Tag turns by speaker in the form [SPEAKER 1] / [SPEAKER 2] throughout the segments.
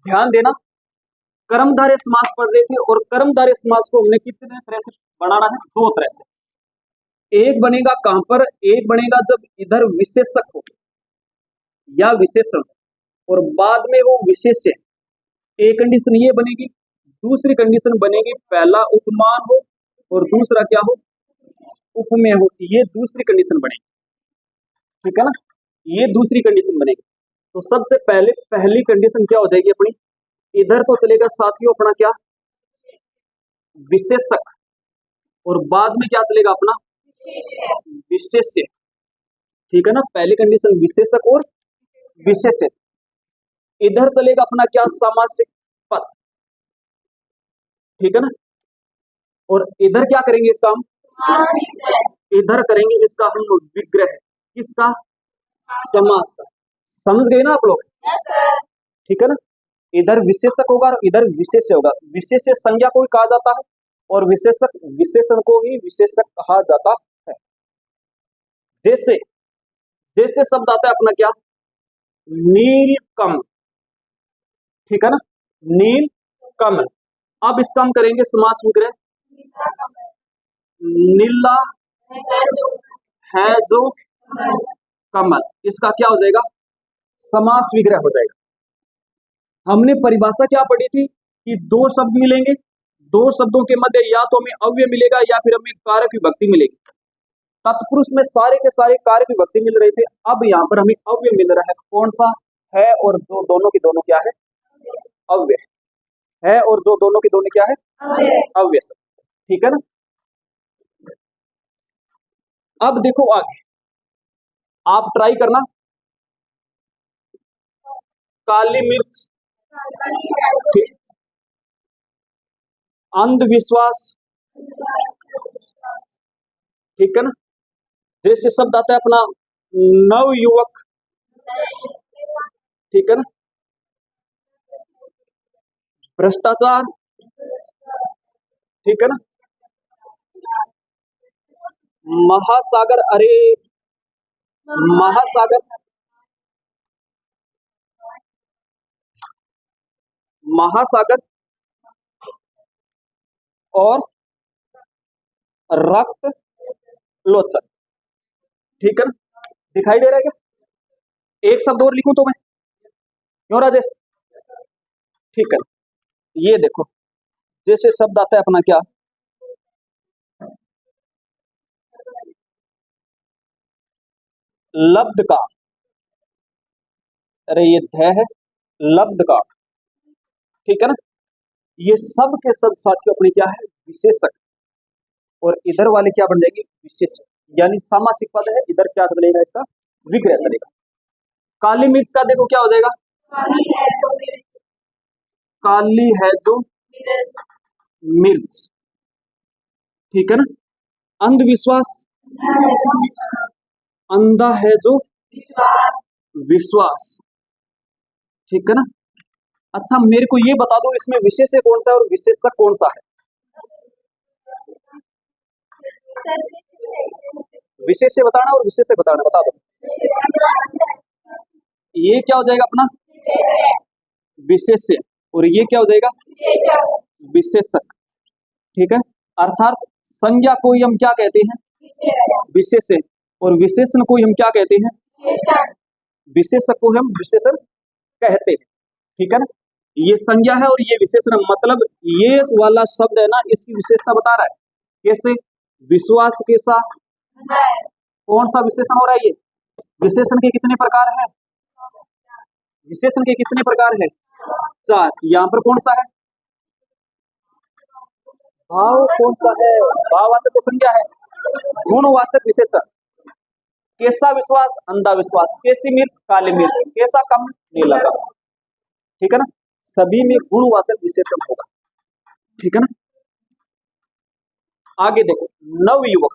[SPEAKER 1] ध्यान देना, कर्मधारय समास पढ़ रहे थे और कर्मधारय समास को हमने कितने तरह से बनाना है? दो तरह से। एक बनेगा कहां पर? एक बनेगा जब इधर विशेषक हो या विशेषण और बाद में वो विशेष्य। एक कंडीशन ये बनेगी, दूसरी कंडीशन बनेगी पहला उपमान हो और दूसरा क्या हो? उपमेय हो। ये दूसरी कंडीशन बनेगी, ठीक है ना? ये दूसरी कंडीशन बनेगी। तो सबसे पहले पहली कंडीशन क्या हो जाएगी अपनी? इधर तो चलेगा साथियों अपना क्या? विशेषक, और बाद में क्या चलेगा अपना? विशेष्य, ठीक है ना? पहली कंडीशन विशेषक और विशेष्य। इधर चलेगा अपना क्या? सामासिक पद, ठीक है ना? और इधर क्या करेंगे इसका हम? इधर करेंगे इसका हम विग्रह। किसका? समास का। समझ गए ना आप लोग? ठीक है ना? इधर विशेषक होगा और इधर विशेष्य होगा। विशेष्य संज्ञा को ही कहा जाता है और विशेषक विशेषण को ही विशेषक कहा जाता है। जैसे जैसे शब्द आता है अपना क्या? नीलकमल, ठीक है ना? नीलकमल। अब इसका हम करेंगे समास विग्रह। नीला है जो कमल, इसका क्या हो जाएगा? समास विग्रह हो जाएगा। हमने परिभाषा क्या पढ़ी थी कि दो शब्द मिलेंगे, दो शब्दों के मध्य या तो हमें अव्यय मिलेगा या फिर हमें कारक विभक्ति मिलेगी। तत्पुरुष में सारे के सारे कारक विभक्ति मिल रहे थे, अब यहाँ पर हमें अव्यय मिल रहा है। कौन सा है? और जो दोनों की दोनों क्या है? अव्यय है। और जो दोनों की दोनों क्या है? अव्यय, ठीक है ना? अब देखो आगे, आप ट्राई करना। काली मिर्च, अंधविश्वास, ठीक है ना? जैसे शब्द आता है अपना नवयुवक, ठीक है ना? भ्रष्टाचार, ठीक है ना? महासागर, अरे महासागर, महासागर और रक्त लोचन, ठीक है ना? दिखाई दे रहा है क्या? एक शब्द और लिखूं तो मैं? क्यों राजेश? ठीक है, ये देखो जैसे शब्द आता है अपना क्या? लब्ध का, अरे ये ध है, लब्ध का, ठीक है ना? ये सब के सब साथियों अपने क्या है? विशेषक। और इधर वाले क्या बन जाएगी? विशेषक, यानी सामासिक पद है। इधर क्या चलेगा? इसका विग्रह चलेगा। काली मिर्च का देखो क्या हो जाएगा? काली है जो मिर्च, ठीक है ना? अंधविश्वास, अंधा है जो विश्वास, ठीक है ना? अच्छा मेरे को ये बता दो, इसमें विशेष्य कौन सा है और विशेषक कौन सा है? विशेष्य बताना और विशेषक बताना, बता दो। ये क्या हो जाएगा अपना? विशेष्य, और ये क्या हो जाएगा? विशेषक, ठीक है? अर्थात संज्ञा को ही हम क्या कहते हैं? विशेष्य। और विशेषण को ही हम क्या कहते हैं? विशेषक को हम विशेषण कहते हैं, ठीक है ना? ये संज्ञा है और ये विशेषण, मतलब ये वाला शब्द है ना, इसकी विशेषता बता रहा है। कैसे? विश्वास के साथ कौन सा विशेषण हो रहा है? ये विशेषण के कितने प्रकार है? विशेषण के कितने प्रकार है? 4। यहाँ पर कौन सा है? भाव कौन सा है? भाववाचक तो संज्ञा है। गुणवाचक विशेषण, कैसा विश्वास? अंधा विश्वास। कैसी मिर्च? काली मिर्च। कैसा कम? नीला कम, ठीक है ना? सभी में गुणवाचक विशेषण होगा, ठीक है ना? आगे देखो, नवयुवक,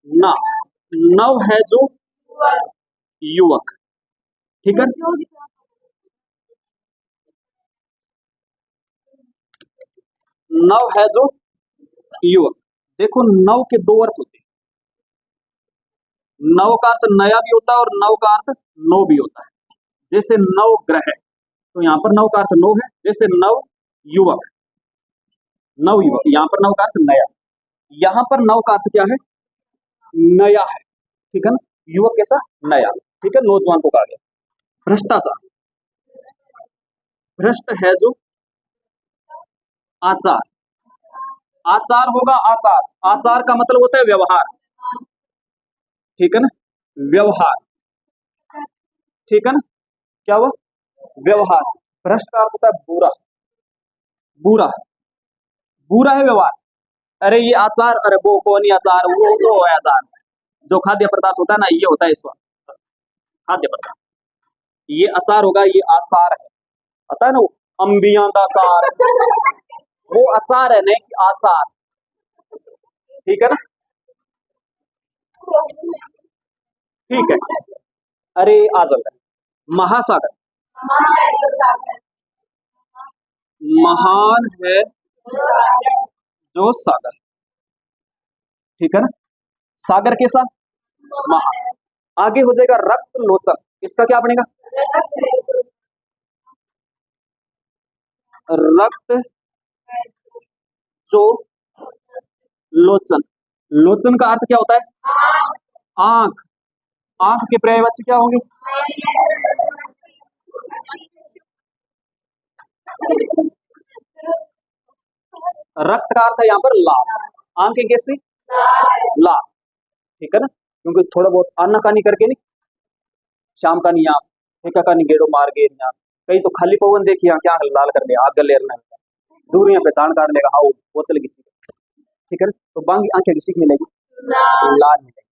[SPEAKER 1] ना नव है जो युवक, ठीक है? नव है जो युवक। देखो नव के दो अर्थ होते हैं। नव का अर्थ नया भी होता है और नव का अर्थ नो भी होता है। जैसे नव ग्रह, तो यहाँ पर नव का अर्थ नौ है, जैसे नव युवक, नव युवक, यहाँ पर नव का अर्थ नया, यहाँ पर नव का अर्थ क्या है, नया है, ठीक है ना, युवक कैसा, नया, ठीक है, नौजवान को कहा गया। भ्रष्टाचार, भ्रष्ट है जो आचार, आचार होगा, आचार, आचार का मतलब होता है व्यवहार, ठीक है ना, व्यवहार, ठीक है ना, क्या हुआ, व्यवहार। भ्रष्ट का अर्थ होता है बुरा, बुरा, बुरा है व्यवहार। अरे ये आचार, अरे वो कौन ही आचार, वो है आचार, जो खाद्य पदार्थ होता है ना, ये होता है इसका खाद्य पदार्थ, ये अचार होगा, ये आचार है, पता है ना, वो अम्बिया का अचार, वो अचार है, नहीं कि आचार, ठीक है ना, ठीक है। अरे आ जाओ, महासागर, महान है जो सागर, ठीक है ना, सागर कैसा, महान। आगे हो जाएगा रक्त लोचन, इसका क्या बनेगा, रक्त जो लोचन, लोचन का अर्थ क्या होता है, आंख, आंख के पर्यायवाची क्या होंगे, रक्त का अर्थ है यहाँ पर लाल, आंखें कैसी, लाल, ठीक है ना, क्योंकि थोड़ा बहुत आनाकानी करके नहीं, शाम का नहीं, ठेका का नहीं, गेड़ो मार गए यहाँ, कई तो खाली पवन देखिए यहाँ क्या लाल कर दिया, आग लेर में दूरियां पहचान कर लेगा, हाँ बोतल किसी, ठीक है ना, तो बांगी आंखें किसी की मिलेगी, लाल मिलेगी,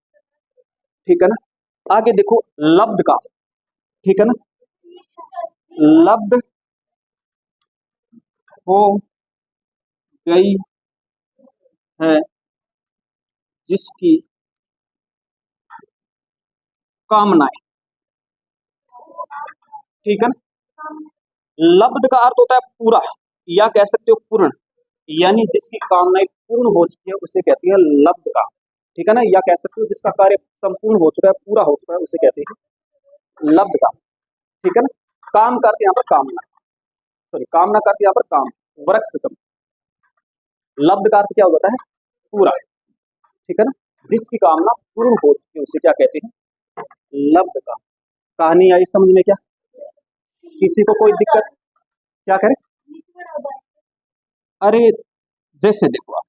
[SPEAKER 1] ठीक है ना। आगे देखो लब्ध का, ठीक है ना, लब्ध हो गई है जिसकी कामनाएं, ठीक है ना, लब्ध का अर्थ होता है पूरा, या कह सकते हो पूर्ण, यानी जिसकी कामनाएं पूर्ण हो चुकी है उसे कहती है लब्ध का, ठीक है ना, या कह सकते हो जिसका कार्य संपूर्ण हो चुका है, पूरा हो चुका है, उसे कहते हैं लब्ध का, ठीक है ना। काम करते यहाँ पर कामना, सॉरी कामना करते यहाँ पर काम, वर्क से सब, लब्ध का अर्थ क्या हो जाता है, पूरा, ठीक है ना, जिसकी कामना पूर्ण हो चुकी है उसे क्या कहते हैं, लब्ध का। कहानी आई समझ में क्या, किसी को कोई दिक्कत, क्या करें, अरे जैसे देखो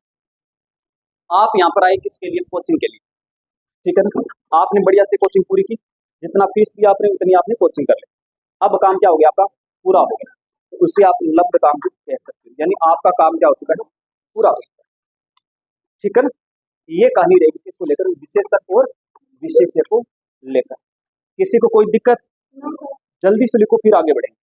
[SPEAKER 1] आप यहाँ पर आए किसके लिए, कोचिंग के लिए, ठीक है ना, आपने बढ़िया से कोचिंग पूरी की, जितना फीस दिया आपने उतनी आपने कोचिंग कर ली, अब काम क्या हो गया आपका, पूरा हो गया, तो उससे आप लब्ध काम भी कह सकते हो, यानी आपका काम क्या हो चुका है, पूरा हो चुका है, ठीक है ना। ये कहानी रहेगी किसको लेकर, विशेषक और विशेष्य को लेकर। किसी को कोई दिक्कत, जल्दी से लिखो फिर आगे बढ़ेंगे।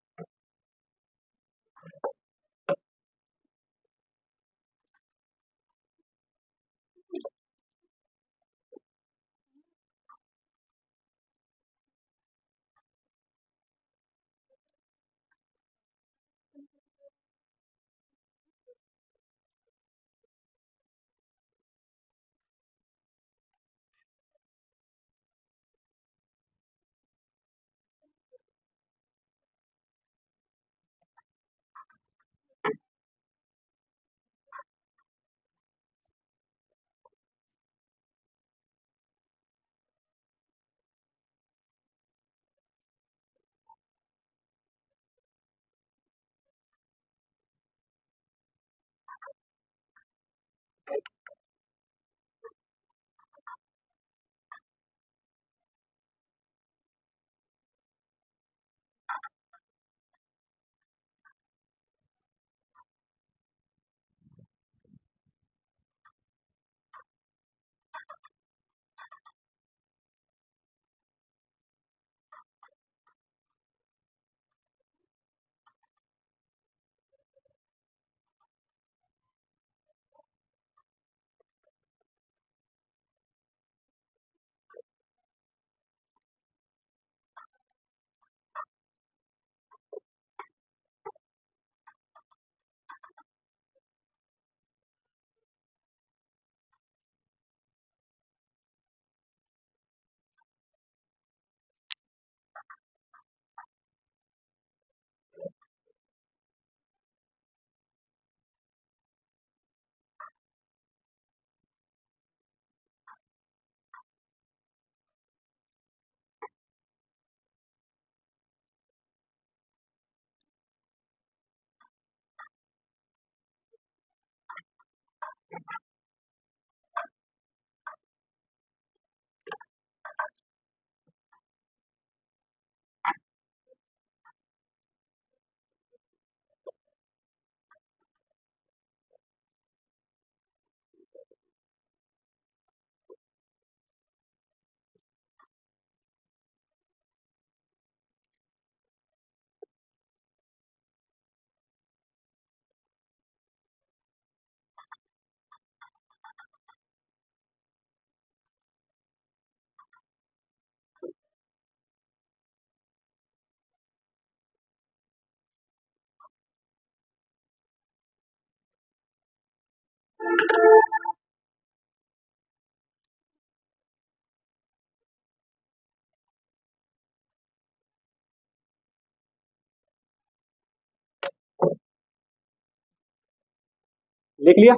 [SPEAKER 1] लिख लिया?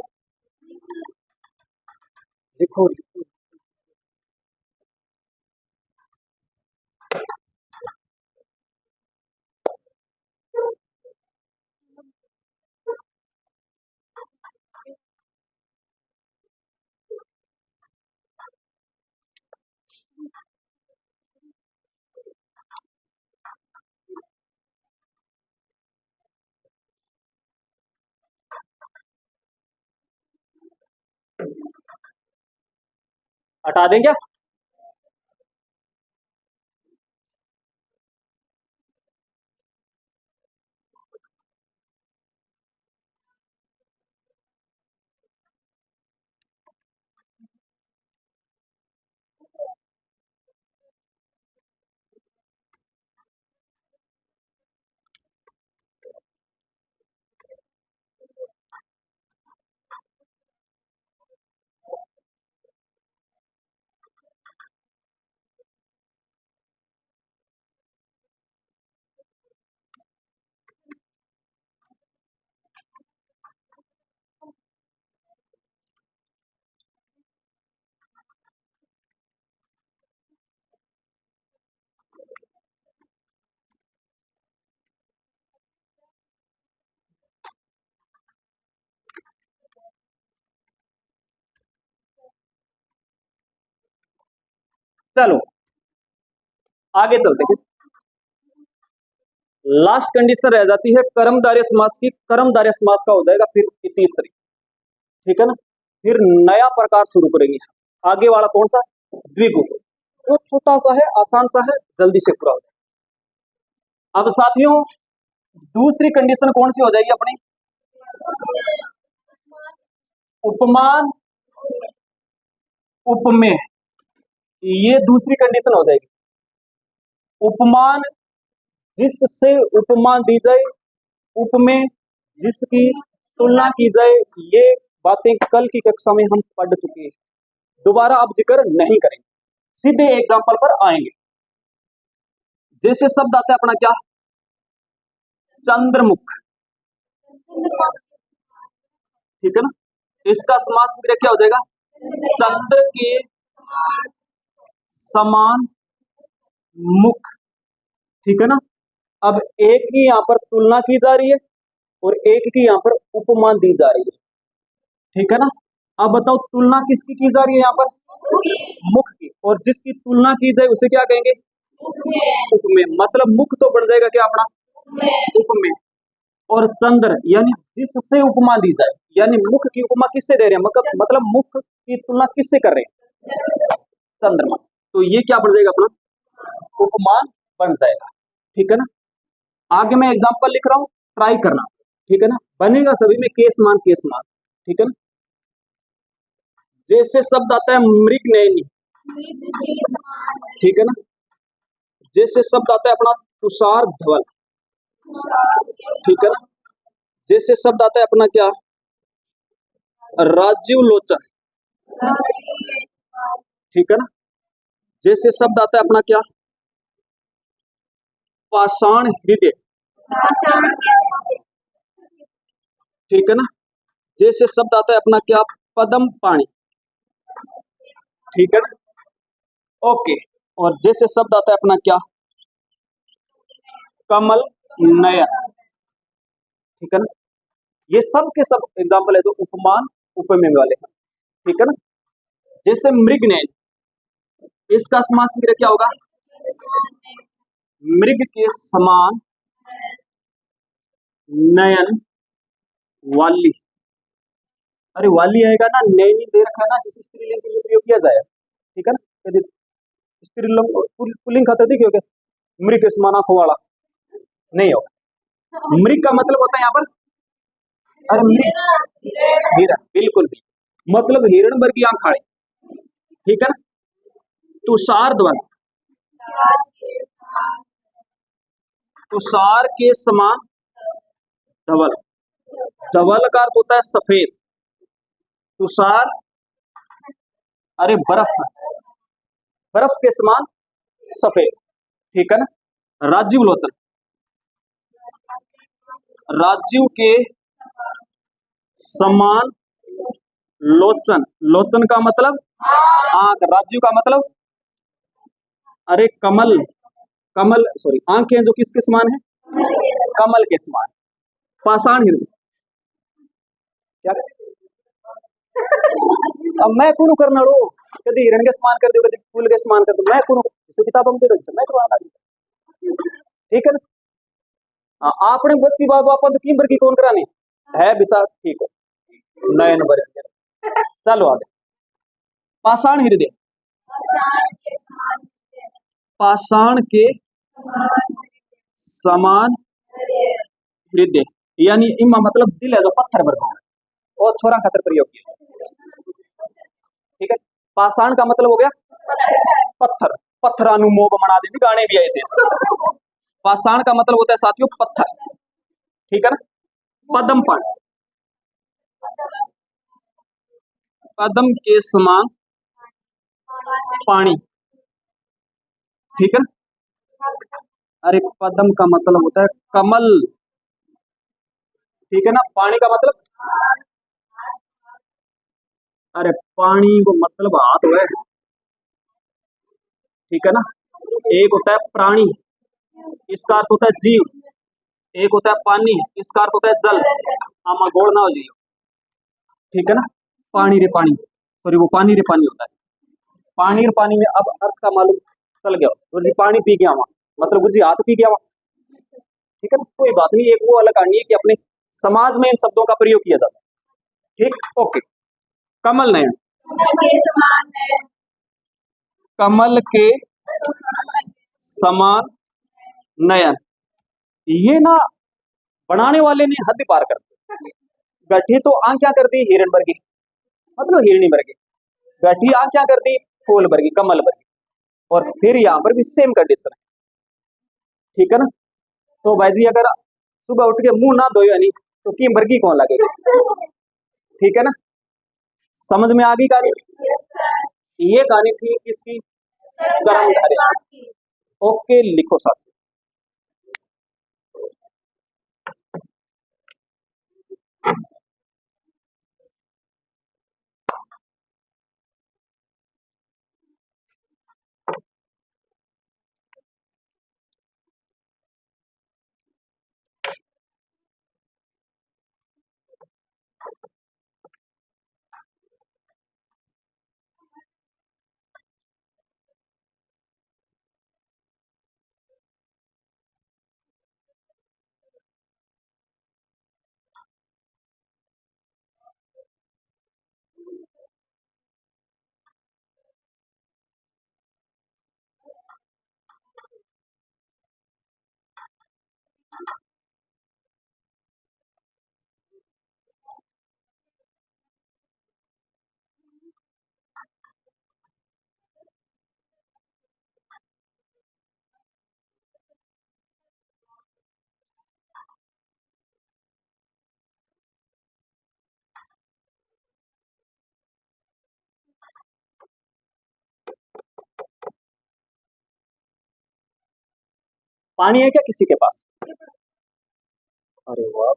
[SPEAKER 1] लिखो। हटा दें क्या? चलो आगे चलते हैं। लास्ट कंडीशन रह जाती है कर्मधारय समास की। कर्मधारय समास का हो जाएगा फिर तीसरी, ठीक है ना। फिर नया प्रकार शुरू करेंगे। आगे वाला कौन सा? द्विगु। वो छोटा सा है, आसान सा है, जल्दी से पूरा हो जाएगा। अब साथियों दूसरी कंडीशन कौन सी हो जाएगी अपनी? उपमान उपमेय, ये दूसरी कंडीशन हो जाएगी। उपमान जिससे उपमा दी जाए, उपमेय जिसकी तुलना की जाए। ये बातें कल की कक्षा में हम पढ़ चुके हैं, दोबारा अब जिक्र नहीं करेंगे, सीधे एग्जाम्पल पर आएंगे। जैसे शब्द आता है अपना क्या? चंद्रमुख, ठीक है ना। इसका समास विग्रह क्या हो जाएगा? चंद्र के समान मुख, ठीक है ना। अब एक की यहां पर तुलना की जा रही है और एक की यहां पर उपमान दी जा रही है, ठीक है ना। अब बताओ तुलना किसकी की जा रही है यहाँ पर? मुख की। और जिसकी तुलना की जाए उसे क्या कहेंगे? उपमेय। मतलब मुख तो बन जाएगा क्या अपना? उपमेय। और चंद्र यानी जिससे उपमा दी जाए, यानी मुख की उपमा किससे दे रहे हैं? मतलब मुख की तुलना किससे कर रहे हैं? चंद्रमा से। तो ये क्या बन जाएगा अपना? उपमान बन जाएगा, ठीक है ना। आगे मैं एग्जांपल लिख रहा हूं, ट्राई करना, ठीक है ना। बनेगा सभी में केसमान केसमान, ठीक है ना। जैसे शब्द आता है मृगनयनी, ठीक है ना। जैसे शब्द आता है अपना तुषार धवल, ठीक है ना। जैसे शब्द आता है अपना क्या? राजीव लोचन, ठीक है ना। जैसे शब्द आता है अपना क्या? पाषाण हृदय, ठीक है ना। जैसे शब्द आता है अपना क्या? पद्म पाणी, ठीक है ना। ओके। और जैसे शब्द आता है अपना क्या? कमल नयन, ठीक है ना। ये सब के सब एग्जाम्पल है जो उपमान उपमेय वाले हैं, ठीक है ना। जैसे मृग ने, इसका समास क्रिया क्या होगा? मृग के समान नयन वाली। अरे वाली आएगा ना, नैनी दे रखा है ना, जिस स्त्रीलिंग के लिए प्रयोग किया जाए, ठीक है ना। यदि स्त्रीलिंग पुल्लिंग खाता देखिए, मृग के समान आंखों वाला नहीं होगा। मृग का मतलब होता है यहाँ पर, अरे मृग हिरण, बिल्कुल भी मतलब हिरण वर्गी आंख वाली, ठीक है ना। तुषार ध्वनि, तुषार के समान धवल, धवल का अर्थ होता है सफेद, तुषार अरे बर्फ, बर्फ के समान सफेद, ठीक है ना। राजीव लोचन, राजीव के समान लोचन, लोचन का मतलब आंख, राजीव का मतलब अरे कमल, कमल सॉरी आंखें जो किसके समान है? कमल के समान। पाषाण हृदय, क्या अब मैं कौन करना लो, कभी हिरण के समान कर दो, कभी फूल के समान कर दो, मैं कौन इसे किताब हम दे दो, मैं करवाना, ठीक है ना। आपने बस की बात आप तो कीमर की कौन करानी है विशाल, ठीक है। नयन बर, चलो आगे। पाषाण हृदय, पाषाण के समान हृदय, यानी इमा मतलब दिल है जो पत्थर भर है, और छोरा खातर प्रयोग किया, ठीक है। पाषाण का मतलब हो गया पत्थर, पत्थरानुमोग बना देते गाने भी आए थे इसके। पाषाण का मतलब होता है साथियों पत्थर, ठीक है ना। पदम पान, पदम के समान पानी, ठीक है। अरे पदम का मतलब होता है कमल, ठीक है ना। पानी का मतलब, अरे पानी को मतलब हाथ है, ठीक है ना। एक होता है प्राणी, इसका अर्थ होता है जीव, एक होता है पानी, इसका अर्थ होता है जल, आमा गोड़ ना हो जियो, ठीक है ना। पानी रे पानी, सॉरी वो पानी रे पानी होता है, पानी रे पानी में अब अर्थ का मालूम चल गया, गुरु जी पानी पी गया वहां मतलब गुरु जी हाथ पी गया वहां, ठीक है ना। कोई बात नहीं, एक वो अलग कहानी है कि अपने समाज में इन शब्दों का प्रयोग किया जाता है, ठीक, ओके। कमल नयन, कमल के समान नयन, ये ना बनाने वाले ने हद पार कर दी। गठी तो आंख क्या कर दी? हिरण वर्गी, मतलब हिरणी वर्गी। गठी आंख क्या कर दी? फूल वर्गी, कमल वर्गी। और फिर यहाँ पर भी सेम कंडीशन है, ठीक है ना। तो भाई जी अगर सुबह उठ के मुंह ना धोया नहीं तो की वर्गी कौन लगेगी, ठीक है ना। समझ में आ गई कहानी? ये कहानी थी किसकी? गर्म धारे। ओके लिखो साथ। पानी है क्या किसी के पास? अरे वाह,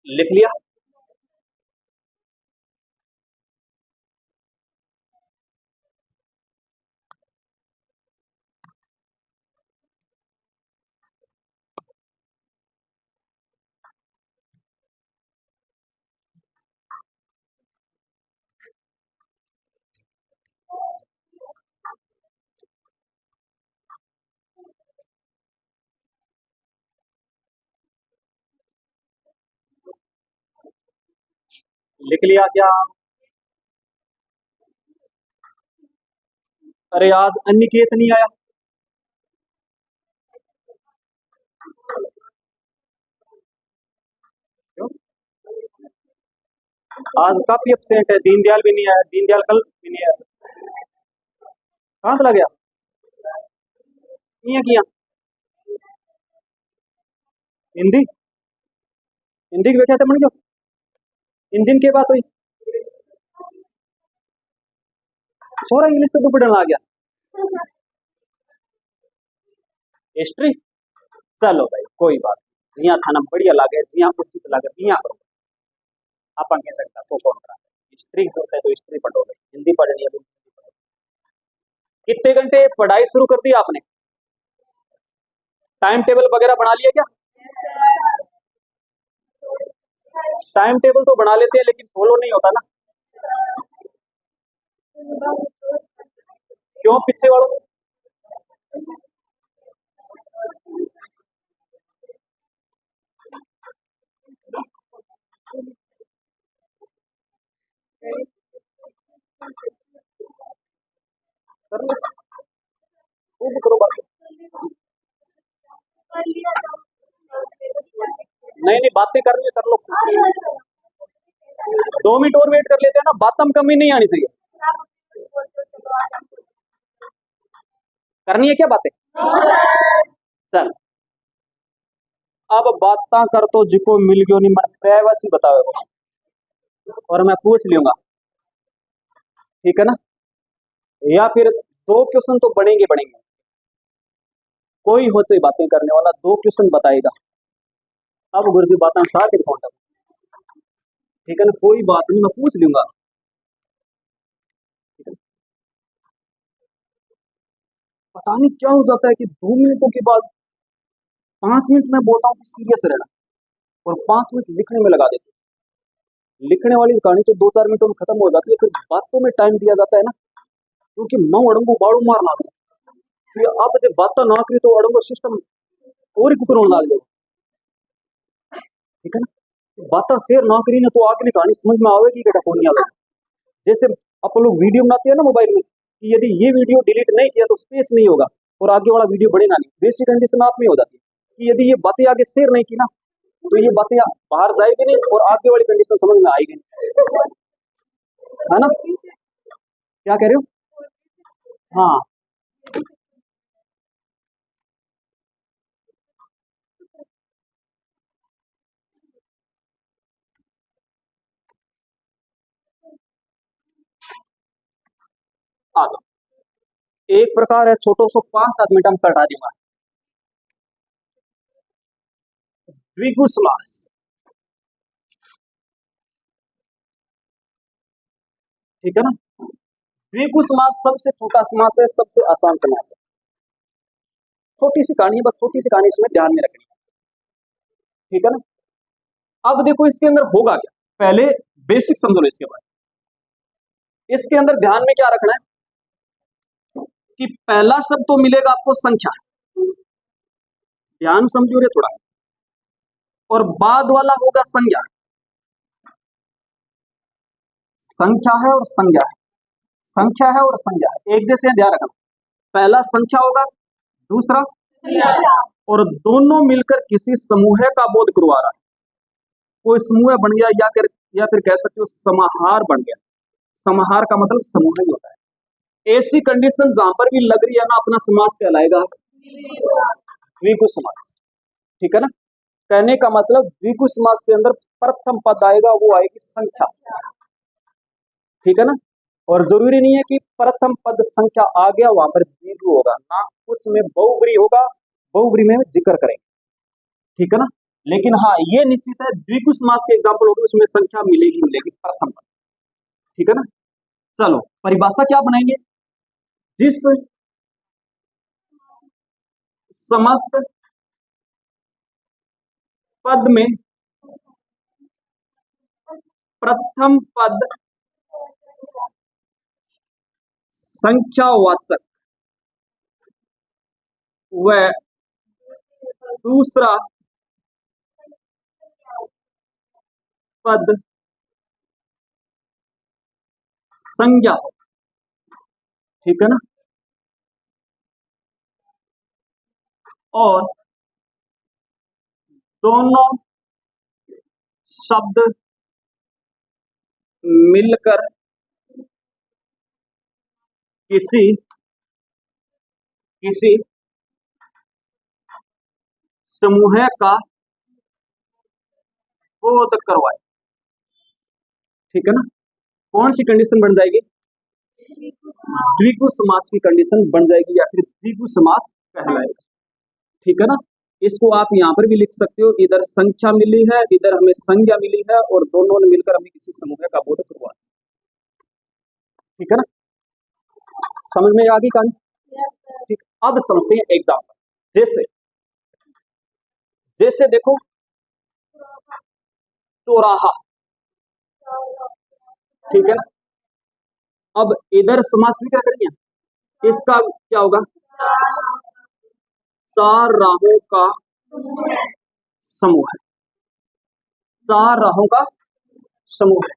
[SPEAKER 1] लिख लिया। लिख लिया क्या? अरे आज अनिकेत नहीं आया। क्यों? आज काफी एब्सेंट है। दीनदयाल भी नहीं आया, दीनदयाल कल भी नहीं आया। कहाँ चला गया? किया किया हिंदी, हिंदी की व्याख्या मन क्यों हिंदी में क्या बात हुई? छोरा इंग्लिश का दुपड़न आ गया। हिस्ट्री, चलो भाई कोई बात नहीं। जिया थाना बढ़िया लागे, जिया उचित लागे जिया करो। अपन कह सकता तो कौन करा। हिस्ट्री होता है तो हिस्ट्री पढ़ो भाई, हिंदी पढ़नी है तो हिंदी पढ़ो। कितने घंटे पढ़ाई शुरू कर दी आपने? टाइम टेबल वगैरह बना लिया क्या? टाइम टेबल तो बना लेते हैं लेकिन फॉलो नहीं होता ना। क्यों पीछे वालों? कर लो, खूब करो बात। नहीं नहीं, बातें करनी है कर लो। 2 मिनट और वेट कर लेते हैं ना, बातों में कमी नहीं आनी चाहिए। करनी है क्या बातें? चल अब बात कर तो जिको मिल गयो नहीं, मैं प्राइवेसी बताओ और मैं पूछ लूंगा, ठीक है ना? या फिर 2 क्वेश्चन तो बनेंगे बनेंगे। कोई हो से बातें करने वाला 2 क्वेश्चन बताएगा। अब गुरुजी बातें सार के दिखाऊंगा, ठीक है ना? कोई बात नहीं, मैं पूछ लूंगा, ठीक है? पता नहीं क्या हो जाता है कि 2 मिनटों के बाद 5 मिनट में बोलता हूँ कि सीरियस रहना, और 5 मिनट लिखने में लगा देते हैं। लिखने वाली कहानी तो 2-4 मिनटों में खत्म हो जाती है, फिर बातों में टाइम दिया जाता है ना, क्योंकि मैं अड़ंगू बाड़ू मारना था। फिर अब जब बात ना करी तो अड़ंगो सिस्टम और ही कुकर होने लग जाएगा, ठीक है ना? बात शेयर ना करी ना तो आगे कहानी समझ में आवेगी कि नहीं आवेगी। जैसे अपन लोग वीडियो बनाते हैं ना मोबाइल में, कि यदि ये वीडियो डिलीट नहीं किया तो स्पेस नहीं होगा और आगे वाला वीडियो बनेगा नहीं। बेसिक कंडीशन आप में हो जाती है कि यदि ये बातें आगे शेयर नहीं की ना तो ये बातें बाहर जाएगी नहीं और आगे वाली कंडीशन समझ में आएगी नहीं, है ना? क्या कह रहे हो? हाँ, आ जाओ। एक प्रकार है छोटो सो 5-7 मिनट में हटा दूंगा। द्विगु समास, ठीक है ना? द्विगु समास सबसे छोटा समास है, सबसे आसान समास है। छोटी सी कहानी है, बस छोटी सी कहानी इसमें ध्यान में रखनी है, ठीक है ना? अब देखो इसके अंदर होगा क्या, पहले बेसिक समझ लो इसके बाद। इसके अंदर ध्यान में क्या रखना है कि पहला शब्द तो मिलेगा आपको संख्या, ध्यान समझो रे थोड़ा सा, और बाद वाला होगा संज्ञा। संख्या है और संज्ञा है, संख्या है और संज्ञा है, एक जैसे ध्यान रखना। पहला संख्या होगा, दूसरा, और दोनों मिलकर किसी समूह का बोध करवा रहा है। कोई समूह बन गया या फिर कह सकते हो समाहार बन गया। समाहार का मतलब समूह ही होता है। ऐसी कंडीशन जहां पर भी लग रही है ना, अपना समास कहलाएगा द्विगु समास, ठीक है ना? कहने का मतलब द्विगु समास के अंदर प्रथम पद आएगा, वो आएगी संख्या, ठीक है ना? और जरूरी नहीं है कि प्रथम पद संख्या आ गया वहां पर द्विगु होगा ना, कुछ में बहुब्री होगा, बहुब्री में जिक्र करेंगे, ठीक है ना? लेकिन हाँ ये निश्चित है द्विगु समास के एग्जाम्पल होगी उसमें संख्या मिलेगी मिलेगी प्रथम पद, ठीक है ना। चलो परिभाषा क्या बनाएंगे, जिस समस्त पद में प्रथम पद संख्यावाचक व दूसरा पद संज्ञा हो, ठीक है ना। और दोनों शब्द मिलकर किसी किसी समूह का बोध करवाए, ठीक है ना। कौन सी कंडीशन बन जाएगी, द्विगु समास की कंडीशन बन जाएगी या फिर द्विगु समास कहलाएगा, ठीक है ना। इसको आप यहाँ पर भी लिख सकते हो, इधर संख्या मिली है इधर हमें संज्ञा मिली है और दोनों ने मिलकर हमें किसी समूह का बोध करवाया, ठीक है ना। समझ में आ गई कहानी, ठीक। अब समझते हैं एग्जाम्पल, जैसे जैसे देखो चौराहा, ठीक है ना। अब इधर समास भी क्या करेंगे, इसका क्या होगा, चार राहों का समूह है, चार राहों का समूह है,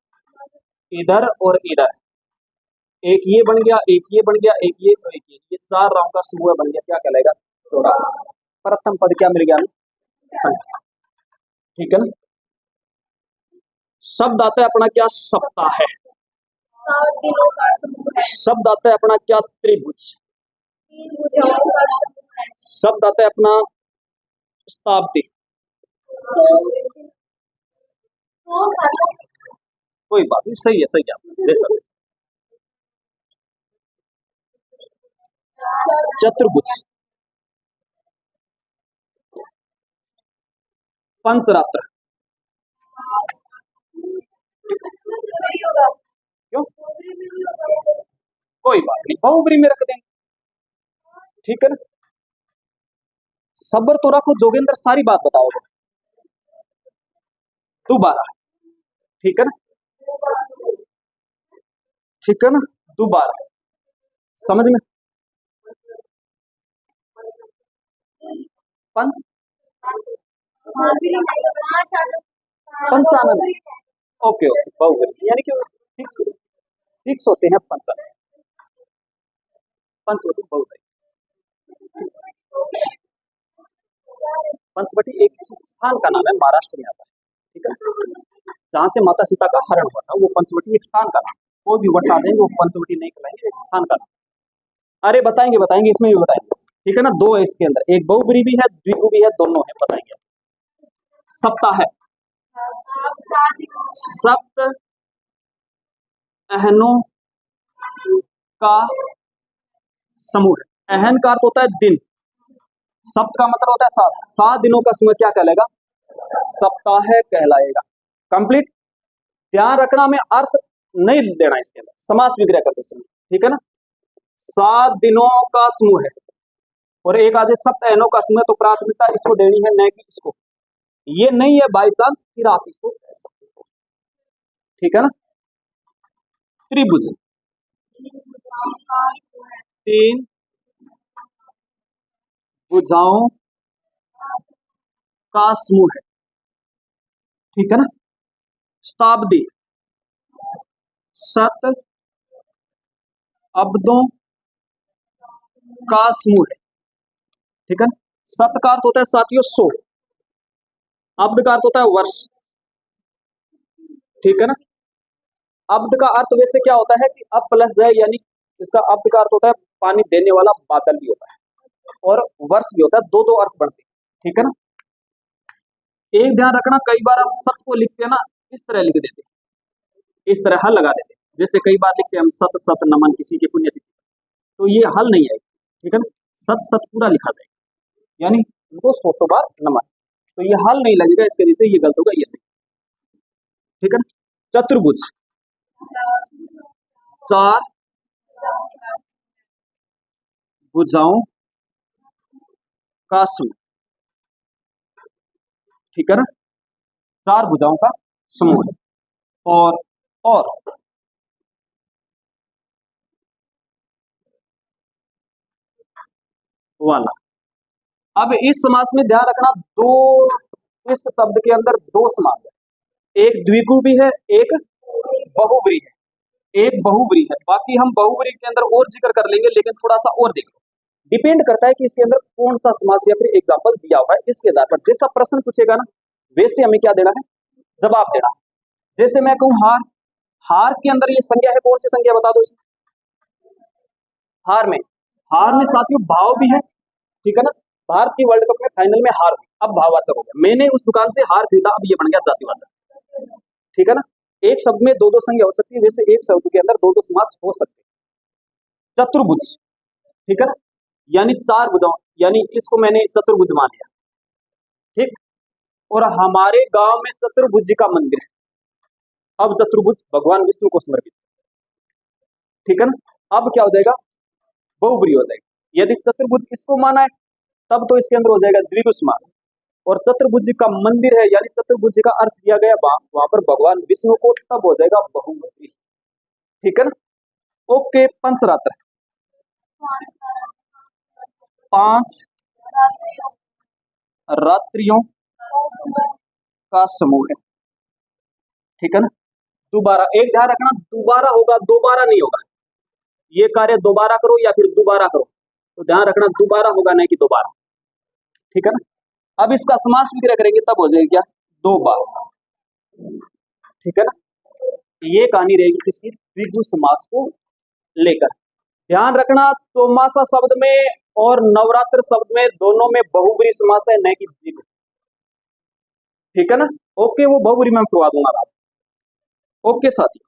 [SPEAKER 1] इधर और इधर, एक ये बन गया एक ये बन गया एक ये और एक ये चार राहों का समूह बन गया, क्या कहलाएगा, चौराहा। प्रथम पद क्या मिल गया, संख्या, ठीक है ना। शब्द आता है अपना क्या, सप्ताह है, शब्द आता है अपना क्या, त्रिभुज, शब्द आता है अपना शताब्दी, कोई बात नहीं, सही है सही है, जैसा चतुर्भुज, पंचरात्र, क्यों, कोई बात नहीं बहुब्री में रख देंगे, ठीक है ना। सबर तो रखो जोगेंद्र, सारी बात बताओगे दोबारा, ठीक है ना, ठीक है ना, दोबारा समझ में, पंच पंचानन, ओके ओके बहुब्री यानी कि फिक्स होते हैं पंचानन, पंचवटी बहुब्री, पंचवटी एक स्थान का नाम है, महाराष्ट्र में आता है, ठीक है, जहां से माता सीता का हरण हुआ था वो पंचवटी एक स्थान का नाम, कोई भी वट देंगे वो पंचवटी नहीं कहलाएंगे, एक स्थान का नाम। अरे बताएंगे बताएंगे इसमें भी बताएंगे, ठीक है ना। दो है इसके अंदर, एक बहुब्री भी है द्विगु भी है, दोनों है, बताएंगे। सप्ताह है, सप्त अहनों का समूह है, अहन का अर्थ होता है दिन, सप्त का मतलब होता है सात, 7 दिनों का समूह क्या कहलाएगा, सप्ताह कहलाएगा, कंप्लीट। ध्यान रखना में अर्थ नहीं देना इसके अंदर, समास विग्रह करते समय, ठीक है ना। 7 दिनों का समूह है और एक आधे सप्त अहनों का समूह, तो प्राथमिकता इसको देनी है न कि इसको, ये नहीं है बाई चांस, फिर आप इसको कह सकते हो, ठीक है ना। त्रिभुज, 3 भुजाओं का समूह है, ठीक है ना। शताब्दी, 7 अब्दों का समूह है, ठीक है ना। सत का अर्थ होता है साथियों 100, अब्द का अर्थ होता है वर्ष, ठीक है ना। अब्द का अर्थ वैसे क्या होता है कि अब प्लस है, यानी इसका अब्द का अर्थ होता है पानी देने वाला बादल भी होता है और वर्ष भी होता है, दो दो अर्थ बनते हैं, ठीक है ना। एक ध्यान रखना, कई बार हम सत को लिखते हैं ना इस तरह लिख देते हैं, इस तरह हल लगा देते हैं, जैसे कई बार लिखते हैं हम सत सत नमन किसी की पुण्यतिथि, तो ये हल नहीं आएगा, ठीक है ना। सत सत पूरा लिखा जाएगा, यानी उनको 100 बार नमन, तो ये हल नहीं लगेगा, इसके नीचे ये गलत होगा, ये सही। ठीक है ना। चतुर्भुज, चार भुजाओं का समूह। ठीक है ना, चार भुजाओं का समूह है। और वाला। अब इस समास में ध्यान रखना, दो, इस शब्द के अंदर दो समास है, एक द्विगु भी है, एक बहुब्री है। एक बहुब्री है, बाकी हम बहुब्री के अंदर और जिक्र कर लेंगे, लेकिन थोड़ा सा और देखो, डिपेंड करता है कि इसके अंदर कौन सा समास या फिर एग्जाम्पल दिया हुआ है, इसके आधार पर जैसा प्रश्न पूछेगा ना, वैसे हमें क्या देना है, जवाब देना है। जैसे मैं कहूं हार, हार के अंदर ये संज्ञा है, कौन सी संज्ञा बता दो इसमें? हार में साथियों भाव भी है। ठीक है ना, भारत की वर्ल्ड कप में फाइनल में हार हुई, अब भाववाचक हो गया, मैंने उस दुकान से हार खरीदा, अब ये बन गया जातिवाचक। ठीक है ना, एक शब्द में दो दो संज्ञा हो सकती है, वैसे एक शब्द के अंदर दो दो समास हो सकते हैं। चतुर्भुज, ठीक है ना, यानी चार भुजाओं, यानी इसको मैंने चतुर्भुज मान लिया। ठीक, और हमारे गांव में चतुर्भुज जी का मंदिर है। अब चतुर्भुज भगवान विष्णु को समर्पित। ठीक है ना, अब क्या हो जाएगा, बहुब्री हो जाएगा। यदि चतुर्भुज इसको माना है तब तो इसके अंदर हो जाएगा द्विगु समास, और चतुर्भुज जी का मंदिर है यानी चतुर्भुज जी का अर्थ दिया गया वहां पर भगवान विष्णु को, तब हो जाएगा बहुब्री। ठीक है ना, ओके। पंचरात्र, पांच रात्रियों का समूह है। ठीक है ना, दोबारा, एक ध्यान रखना, दोबारा होगा, दोबारा नहीं होगा। ये कार्य दोबारा करो या फिर दोबारा करो, तो ध्यान रखना दोबारा होगा, नहीं कि दोबारा। ठीक है ना, अब इसका समास विग्रह करेंगे तब हो जाएगा क्या, दो बार। ठीक है ना, ये कहानी रहेगी किसकी, द्विगु समास को लेकर। ध्यान रखना, चौमासा शब्द में और नवरात्र शब्द में दोनों में बहुब्री समास है, नहीं कि द्विगु। ठीक है ना, ओके, वो बहुब्री में करवा दूंगा। ओके साथी।